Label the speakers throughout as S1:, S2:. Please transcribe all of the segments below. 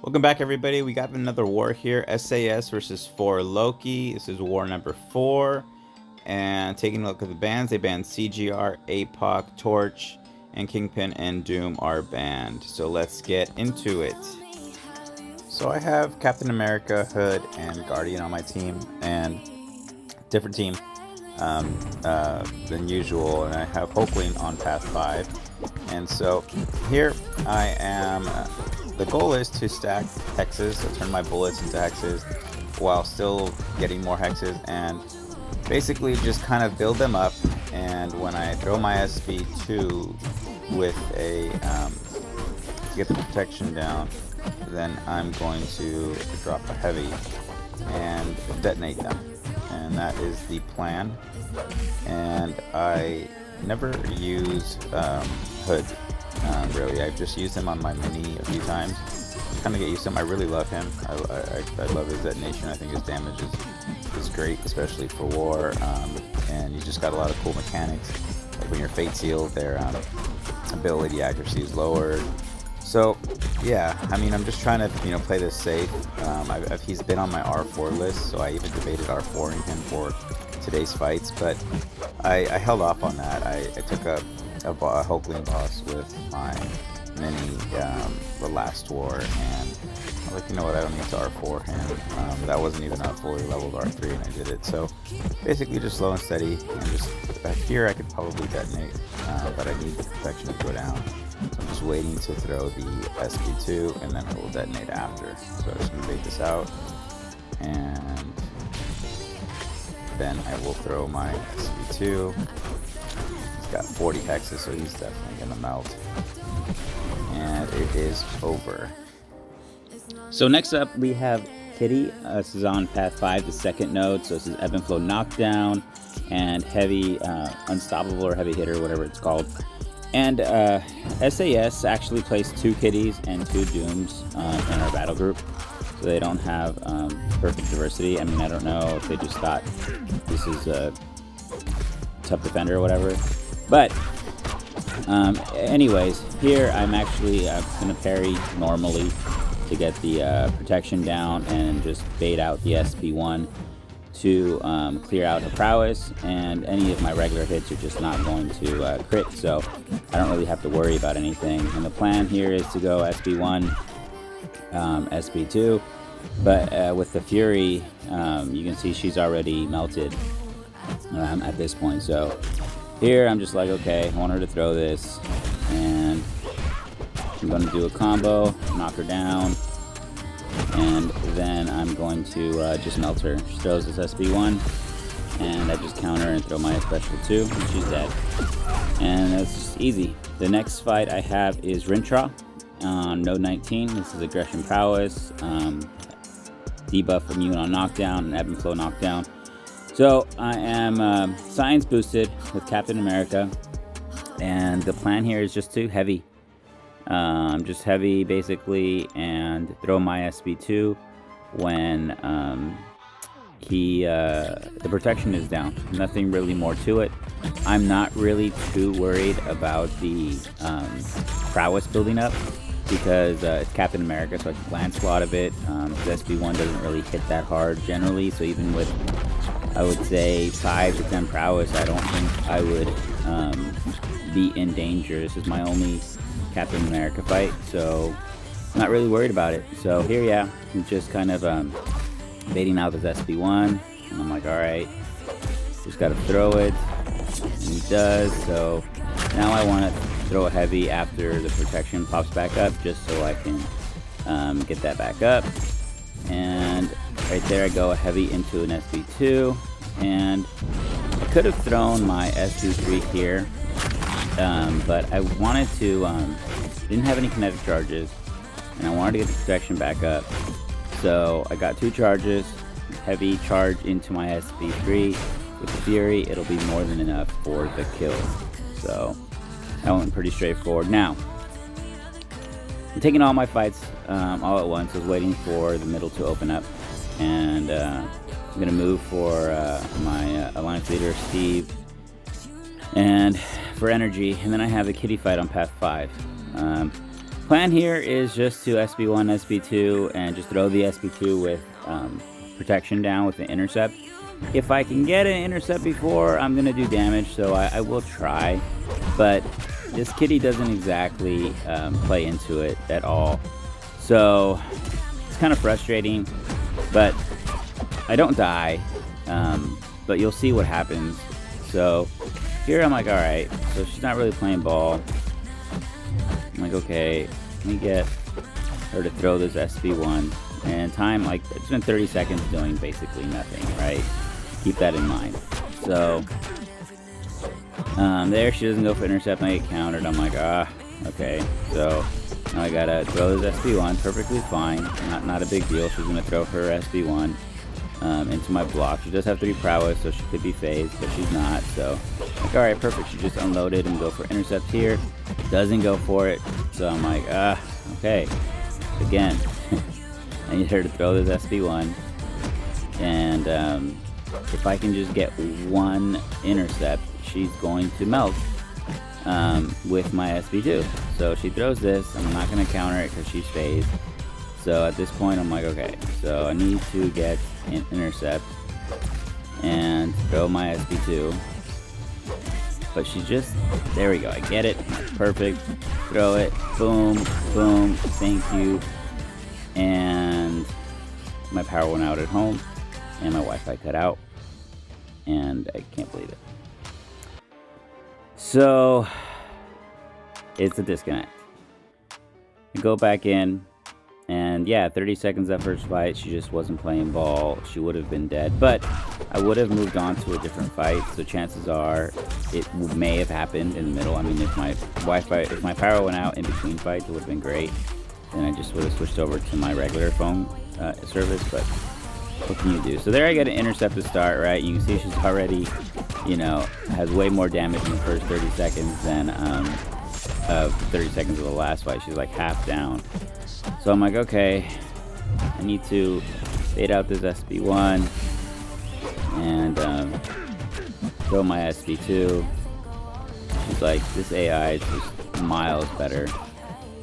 S1: Welcome back, everybody. We got another war here. SaS versus 4 Loki. This is war number 4. And taking a look at the bans, they banned CGR, APOC, Torch, and Kingpin and Doom are banned. So let's get into it. So I have Captain America, Hood, and Guardian on my team, and different team than usual. And I have Hulkling on path 5. And so here I am. The goal is to stack hexes, so turn my bullets into hexes while still getting more hexes, and basically just kind of build them up. And when I throw my SB2 with a to get the protection down, then I'm going to drop a heavy and detonate them, and that is the plan. And I never use Hood. Really, I've just used him on my mini a few times. Kind of get used to him. I really love him. I love his detonation. I think his damage is great, especially for war. And he's just got a lot of cool mechanics. Like when you're fate sealed, their ability accuracy is lowered. So yeah, I mean, I'm just trying to play this safe. He's been on my R4 list, so I even debated R4ing him for today's fights, but I held off on that. I took a Hulkling boss with my mini the last war, and I'm like, you know what, I don't need to R4 him. That wasn't even a fully leveled R3, and I did it. So basically just slow and steady, and just here I could probably detonate, but I need the protection to go down. So I'm just waiting to throw the SB2, and then I will detonate after. So I'm just going to bait this out, and then I will throw my SB2. He's got 40 hexes, so he's definitely going to melt. And it is over. So next up we have Kitty. This is on path 5, the second node. So this is Ebb and Flow Knockdown and Heavy Unstoppable or Heavy Hitter, whatever it's called. And SAS actually placed 2 Kitties and 2 Dooms in our battle group. So they don't have perfect diversity. I mean, I don't know if they just thought this is a tough defender or whatever. But anyways, here I'm actually going to parry normally to get the protection down and just bait out the SB1 to clear out her prowess, and any of my regular hits are just not going to crit, so I don't really have to worry about anything. And the plan here is to go SB1, SB2, but with the Fury, you can see she's already melted at this point. So here I'm just like, okay, I want her to throw this, and I'm going to do a combo, knock her down, and then I'm going to just melt her. She throws this SB1, and I just counter and throw my special 2, and she's dead. And that's just easy. The next fight I have is Rintra on node 19. This is aggression prowess, debuff immune on knockdown, and ebb and flow knockdown. So I am science boosted with Captain America, and the plan here is just to heavy. Just heavy basically, and throw my SB2 when the protection is down. Nothing really more to it. I'm not really too worried about the prowess building up, because it's Captain America, so I can glance a lot of it. The SB1 doesn't really hit that hard generally, so even with, I would say, 5 to 10 prowess, I don't think I would be in danger. This is my only Captain America fight, so I'm not really worried about it. So here, yeah, I'm just kind of baiting out this SB1, and I'm like, alright, just gotta throw it, and he does. So now I want to throw a heavy after the protection pops back up, just so I can get that back up. And right there I go a heavy into an SB2, and I could have thrown my SB3 here, but I wanted to, didn't have any kinetic charges, and I wanted to get the protection back up. So I got 2 charges, heavy charge into my SB3. With the Fury, it'll be more than enough for the kill. So that went pretty straightforward. Now, I'm taking all my fights all at once. I was waiting for the middle to open up, and I'm going to move for my Alliance leader, Steve, and for energy. And then I have the Kitty fight on path 5.
S2: Plan here is just to SB1, SB2, and just throw the SB2 with protection down with the intercept. If I can get an intercept before, I'm going to do damage, so I will try. But this kitty doesn't exactly play into it at all. So it's kind of frustrating, but I don't die. But you'll see what happens. So here I'm like, alright, so she's not really playing ball. I'm like, okay, let me get her to throw this SB1. And time, like, it's been 30 seconds doing basically nothing, right? Keep that in mind. So, there she doesn't go for intercept, and I get countered. I'm like, okay. So, now I gotta throw this SB1, perfectly fine. Not a big deal. She's gonna throw her SB1 into my block. She does have 3 prowess, so she could be phased, but she's not. So, like, alright, perfect. She just unloaded and go for intercept here. Doesn't go for it. So I'm like, okay. Again, I need her to throw this SB1. And if I can just get 1 intercept, she's going to melt with my SB2. So she throws this. I'm not going to counter it because she's phased. So at this point, I'm like, okay. So I need to get an intercept and throw my SB2. But she just, there we go, I get it, perfect, throw it, boom, boom, thank you, and my power went out at home, and my Wi-Fi cut out, and I can't believe it. So, it's a disconnect. I go back in, and yeah, 30 seconds that first fight, she just wasn't playing ball. She would have been dead, but I would have moved on to a different fight. So chances are it may have happened in the middle. I mean, if my power went out in between fights, it would have been great. Then I just would have switched over to my regular phone service, but what can you do? So there I get an intercept to start, right? You can see she's already, has way more damage in the first 30 seconds than 30 seconds of the last fight. She's like half down. So I'm like, okay, I need to fade out this SB1 and throw my SB2. She's like, this AI is just miles better.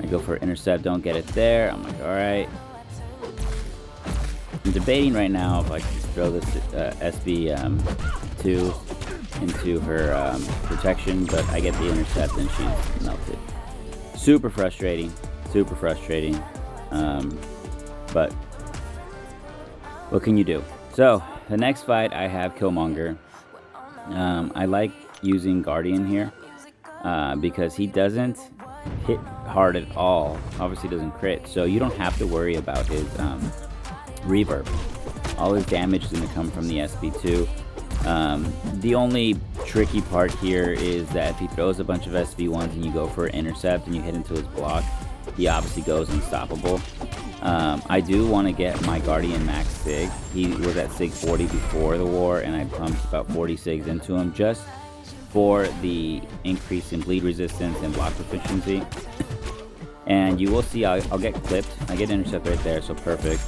S2: I go for intercept, don't get it there. I'm like, alright. I'm debating right now if I can throw this SB2 into her protection, but I get the intercept and she's melted. Super frustrating. Super frustrating, but what can you do? So the next fight I have Killmonger. I like using Guardian here because he doesn't hit hard at all. Obviously doesn't crit, so you don't have to worry about his reverb. All his damage is going to come from the SB2. The only tricky part here is that if he throws a bunch of SB1s and you go for an intercept and you hit into his block, he obviously goes unstoppable. I do want to get my Guardian max sig. He was at sig 40 before the war, and I pumped about 40 sigs into him just for the increase in bleed resistance and block proficiency. And you will see I'll get clipped. I get intercept right there, so perfect.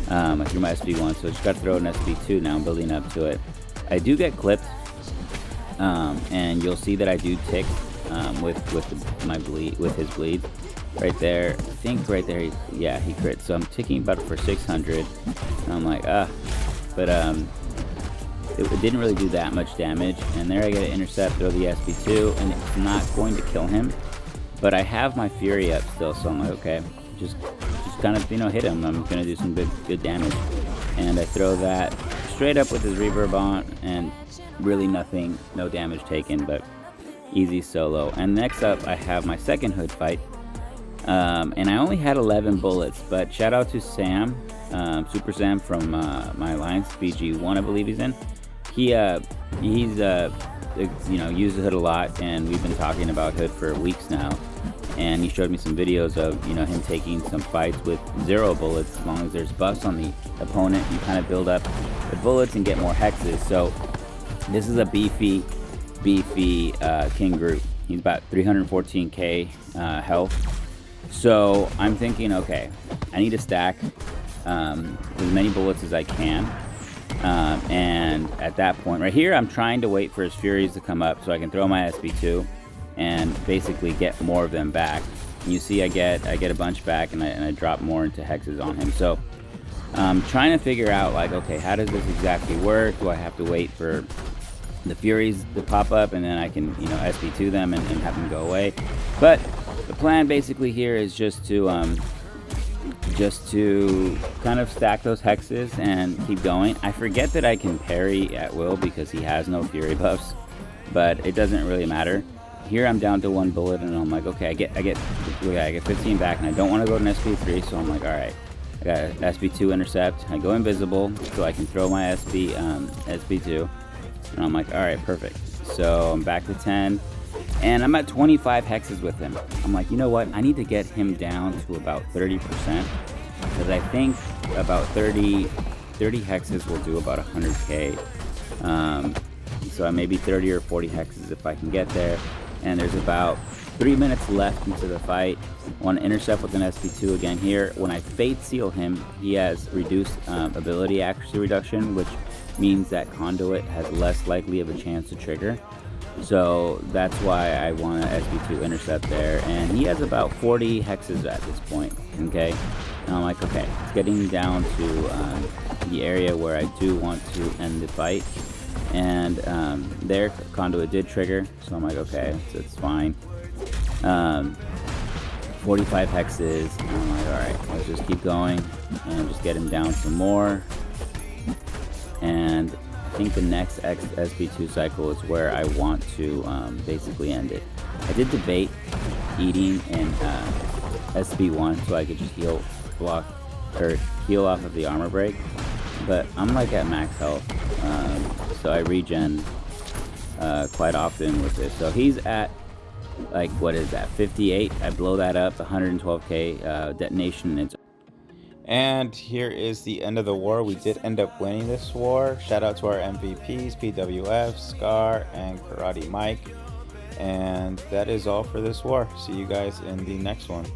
S2: I threw my SB1, so I just got to throw an SB2 now. I'm building up to it. I do get clipped, and you'll see that I do tick with his bleed. Right there, I think right there, yeah, he crit. So I'm ticking about for 600, and I'm like, but it didn't really do that much damage. And there I get an intercept, throw the SB2, and it's not going to kill him. But I have my Fury up still, so I'm like, okay, just kind of, hit him. I'm gonna do some good damage. And I throw that straight up with his reverb on, and really nothing, no damage taken, but easy solo. And next up, I have my second hood fight. And I only had 11 bullets, but shout out to Sam, Super Sam from my alliance, BG1, I believe he's in. He's used the hood a lot, and we've been talking about hood for weeks now. And he showed me some videos of him taking some fights with 0 bullets. As long as there's buffs on the opponent, you kind of build up the bullets and get more hexes. So this is a beefy King Groot. He's about 314k health. So I'm thinking, okay, I need to stack as many bullets as I can. And at that point, right here, I'm trying to wait for his Furies to come up so I can throw my SB2 and basically get more of them back. You see I get a bunch back, and I drop more into hexes on him. So trying to figure out, like, okay, how does this exactly work? Do I have to wait for the Furies to pop up and then I can, you know, SP2 them and have them go away? But the plan basically here is just to kind of stack those hexes and keep going. I forget that I can parry at will because he has no Fury buffs, but it doesn't really matter. Here I'm down to 1 bullet, and I'm like, okay, I get 15 back, and I don't want to go to an SP3, so I'm like, all right, I got an SP2 intercept. I go invisible so I can throw my SP2, and I'm like, all right, perfect. So I'm back to 10, and I'm at 25 hexes with him. I'm like, you know what? I need to get him down to about 30%, because I think about 30 hexes will do about 100k. So maybe 30 or 40 hexes if I can get there. And there's about 3 minutes left into the fight. I want to intercept with an SP2 again here. When I Fate Seal him, he has reduced ability accuracy reduction, which means that Conduit has less likely of a chance to trigger. So that's why I want to SP2 intercept there. And he has about 40 hexes at this point, okay? And I'm like, okay, it's getting down to the area where I do want to end the fight. And there, Conduit did trigger, so I'm like, okay, so it's fine. 45 hexes, and I'm like, alright, let's just keep going and just get him down some more. And I think the next SP2 cycle is where I want to basically end it. I did debate eating in SP1 so I could just heal off of the armor break, but I'm like at max health, so I regen quite often with this. So he's at, like, what is that, 58? I blow that up, 112k detonation.
S1: And here is the end of the war. We did end up winning this war. Shout out to our MVPs, PWF, Scar, and Karate Mike. And that is all for this war. See you guys in the next one.